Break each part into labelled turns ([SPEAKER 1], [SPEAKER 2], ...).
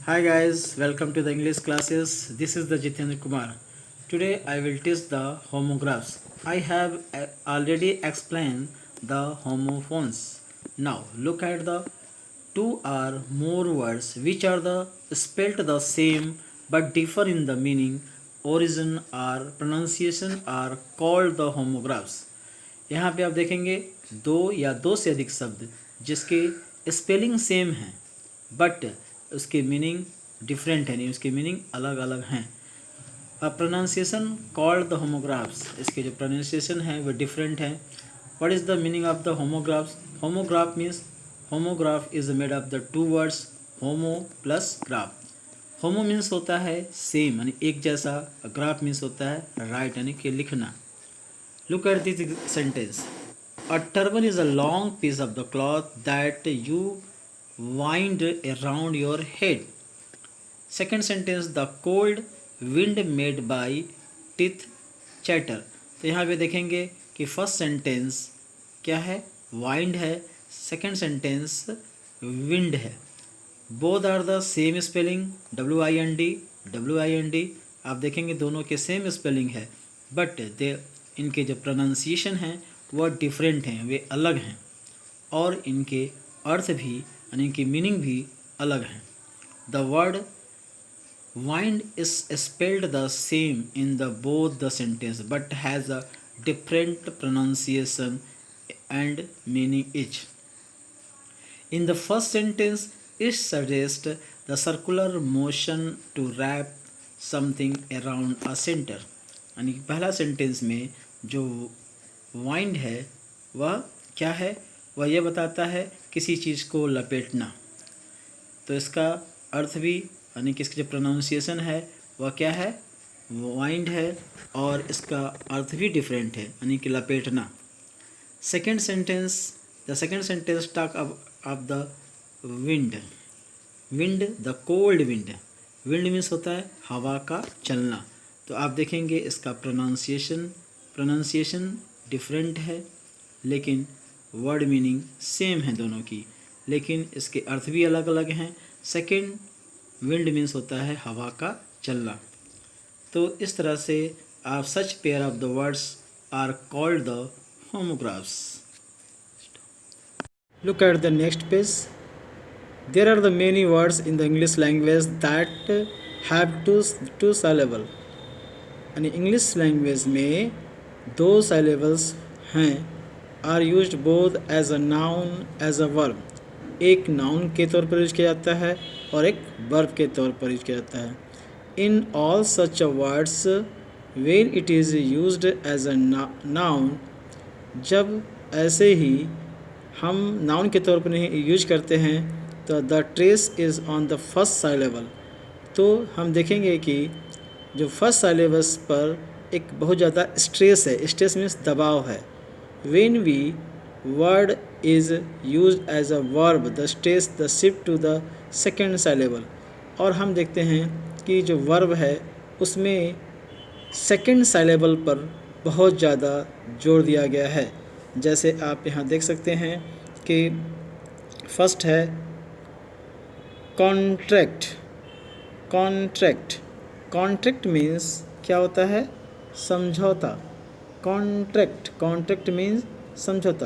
[SPEAKER 1] Hi guys, welcome to the English classes. This is the Jitendra Kumar. Today I will teach the homographs. I have already explained the homophones. Now look at the two or more words which are the spelt the same but differ in the meaning, origin or pronunciation are called the homographs. यहाँ पे आप देखेंगे दो या दो से अधिक शब्द जिसके स्पेलिंग सेम हैं बट उसके मीनिंग डिफरेंट है, नहीं उसके मीनिंग अलग अलग हैं। प्रोनाउंसिएशन कॉल्ड द होमोग्राफ्स, इसके जो प्रोनाउंसिएशन है वो डिफरेंट है। What is the meaning of the homographs? Homograph means homograph is made of the two words homo plus graph. Homo means होता है सेम यानी एक जैसा, ग्राफ मीन्स होता है राइट यानी कि लिखना। Look at this sentence. A turban is a long piece of the cloth that you wind around your head. Second sentence, the cold wind made by teeth chatter. तो यहाँ पे देखेंगे कि फर्स्ट सेंटेंस क्या है, वाइंड है, second sentence wind है। Both are the same spelling, WIND। आप देखेंगे दोनों के सेम स्पेलिंग है बट दे इनके जो प्रोनाउंसिएशन हैं वह डिफरेंट हैं, वे अलग हैं और इनके अर्थ भी यानी इनकी मीनिंग भी अलग हैं। The word wind is spelled the same in the both the sentence but has a different pronunciation and meaning each. In the first sentence it suggest the circular motion to wrap something around a centre, यानी पहला sentence में जो wind है वह क्या है, वह यह बताता है किसी चीज़ को लपेटना। तो इसका अर्थ भी यानी कि इसकी जो प्रोनाउंसिएशन है वह क्या है, वाइंड है और इसका अर्थ भी डिफरेंट है यानी कि लपेटना। Second sentence, the second sentence talk of the wind. Wind, the cold wind. Wind means होता है हवा का चलना। तो आप देखेंगे इसका प्रोनाउंसिएशन डिफरेंट है लेकिन वर्ड मीनिंग सेम है दोनों की, लेकिन इसके अर्थ भी अलग अलग हैं। सेकंड, विंड मीन्स होता है हवा का चलना। तो इस तरह से आप such pair of the words are called the homographs. Look at the next page. There are the many words in the English language that have two syllable, यानी इंग्लिश लैंग्वेज में दो साइलेबल्स हैं। Are used both as a noun as a verb, एक noun के तौर पर use किया जाता है और एक वर्ब के तौर पर यूज किया जाता है। In all such words when it is used as a noun, जब ऐसे ही हम नाउन के तौर पर यूज करते हैं तो the trace is on the first syllable. तो हम देखेंगे कि जो फर्स्ट साइलेबस पर एक बहुत ज़्यादा स्ट्रेस है, स्ट्रेस मीन्स दबाव है। When we word is use as a verb the stress the shift to the second syllable, और हम देखते हैं कि जो वर्ब है उसमें सेकेंड साइलेबल पर बहुत ज़्यादा जोर दिया गया है। जैसे आप यहाँ देख सकते हैं कि फर्स्ट है कॉन्ट्रैक्ट। कॉन्ट्रैक्ट, कॉन्ट्रैक्ट मीन्स क्या होता है, समझौता। कॉन्ट्रैक्ट, कॉन्ट्रैक्ट मीन्स समझौता।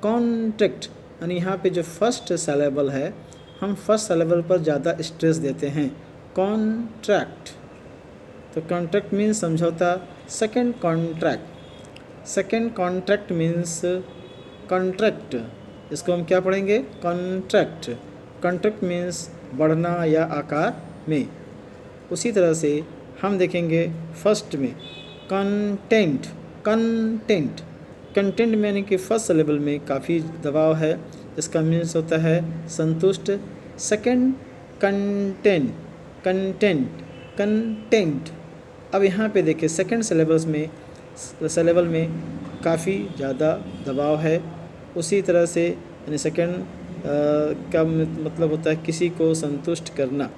[SPEAKER 1] कॉन्ट्रैक्ट यानी यहाँ पे जो फर्स्ट सिलेबल है हम फर्स्ट सिलेबल पर ज़्यादा स्ट्रेस देते हैं, कॉन्ट्रैक्ट। तो कॉन्ट्रैक्ट मीन्स समझौता। Second contract, second contract means contract, इसको हम क्या पढ़ेंगे, कॉन्ट्रैक्ट। कॉन्ट्रैक्ट मीन्स बढ़ना या आकार में। उसी तरह से हम देखेंगे फर्स्ट में कंटेंट। कंटेंट, कंटेंट में यानी कि फर्स्ट सिलेबल में काफ़ी दबाव है, इसका मीन्स होता है संतुष्ट। Second content, content, content. अब यहाँ पे देखिए सेकंड सिलेबल में काफ़ी ज़्यादा दबाव है। उसी तरह से यानी सेकंड का मतलब होता है किसी को संतुष्ट करना।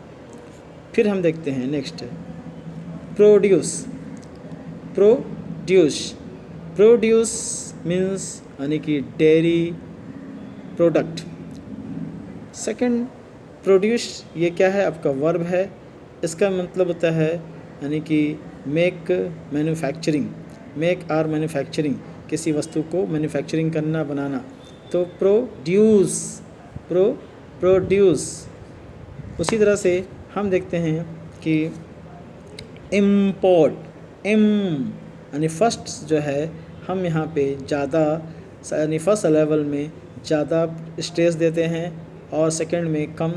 [SPEAKER 1] फिर हम देखते हैं next produce. Produce, produce means यानी कि डेयरी प्रोडक्ट। सेकंड प्रोड्यूस ये क्या है, आपका वर्ब है। इसका मतलब होता है यानी कि make manufacturing, make our manufacturing, किसी वस्तु को मैन्युफैक्चरिंग करना, बनाना। तो प्रोड्यूस, प्रोड्यूस। उसी तरह से हम देखते हैं कि इम्पोर्ट, यानी फर्स्ट जो है हम यहाँ पे ज़्यादा यानी फर्स्ट लेवल में ज़्यादा स्ट्रेस देते हैं और सेकंड में कम।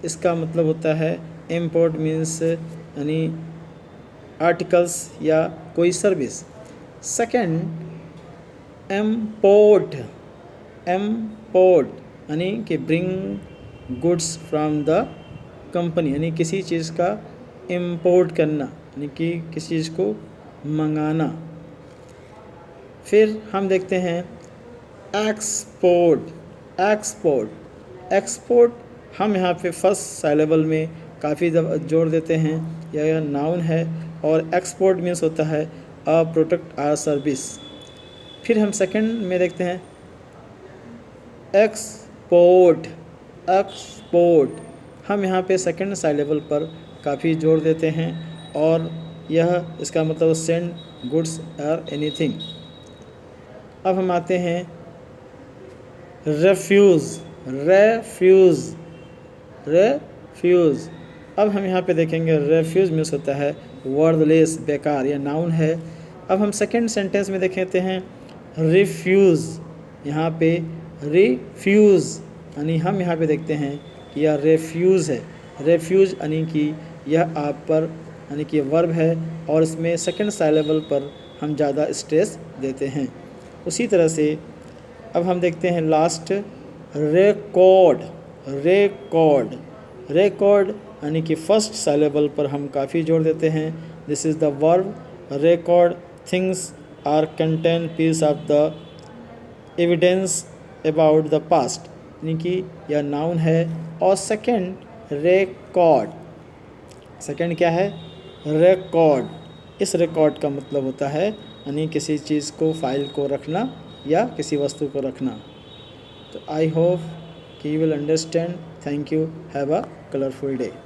[SPEAKER 1] इसका मतलब होता है इम्पोर्ट मीन्स यानी आर्टिकल्स या कोई सर्विस। सेकंड इम्पोर्ट, यानी कि bring goods from the company, यानी किसी चीज़ का इम्पोर्ट करना, यानी कि किसी चीज़ को मंगाना। फिर हम देखते हैं एक्सपोर्ट, एक्सपोर्ट हम यहाँ पे फर्स्ट साइलेबल में काफ़ी जोड़ देते हैं, यह नाउन है और एक्सपोर्ट मीन्स होता है अ प्रोडक्ट आर सर्विस। फिर हम सेकंड में देखते हैं एक्सपोर्ट, हम यहाँ पे सेकंड साइलेबल पर काफ़ी जोड़ देते हैं और यह इसका मतलब सेंड गुड्स और एनीथिंग। अब हम आते हैं रेफ्यूज़, अब हम यहाँ पे देखेंगे रेफ्यूज़ मीन्स होता है वर्डलेस, बेकार, यह नाउन है। अब हम सेकंड सेंटेंस में देखते हैं रिफ्यूज़, यहाँ पे रिफ्यूज़ यानी हम यहाँ पे देखते हैं कि यह रेफ्यूज़ है। रेफ्यूज़ यानी कि यह आप पर यानी कि वर्ब है और इसमें सेकंड साइलेबल पर हम ज़्यादा स्ट्रेस देते हैं। उसी तरह से अब हम देखते हैं लास्ट रिकॉर्ड यानी कि फर्स्ट साइलेबल पर हम काफ़ी जोड़ देते हैं। This is the verb record things are contain piece of the evidence about the past, यानी कि यह नाउन है। और सेकंड सेकंड क्या है, रिकॉर्ड। इस रिकॉर्ड का मतलब होता है यानी किसी चीज़ को, फाइल को रखना या किसी वस्तु को रखना। तो आई होप कि you will understand. Thank you, have a colourful day.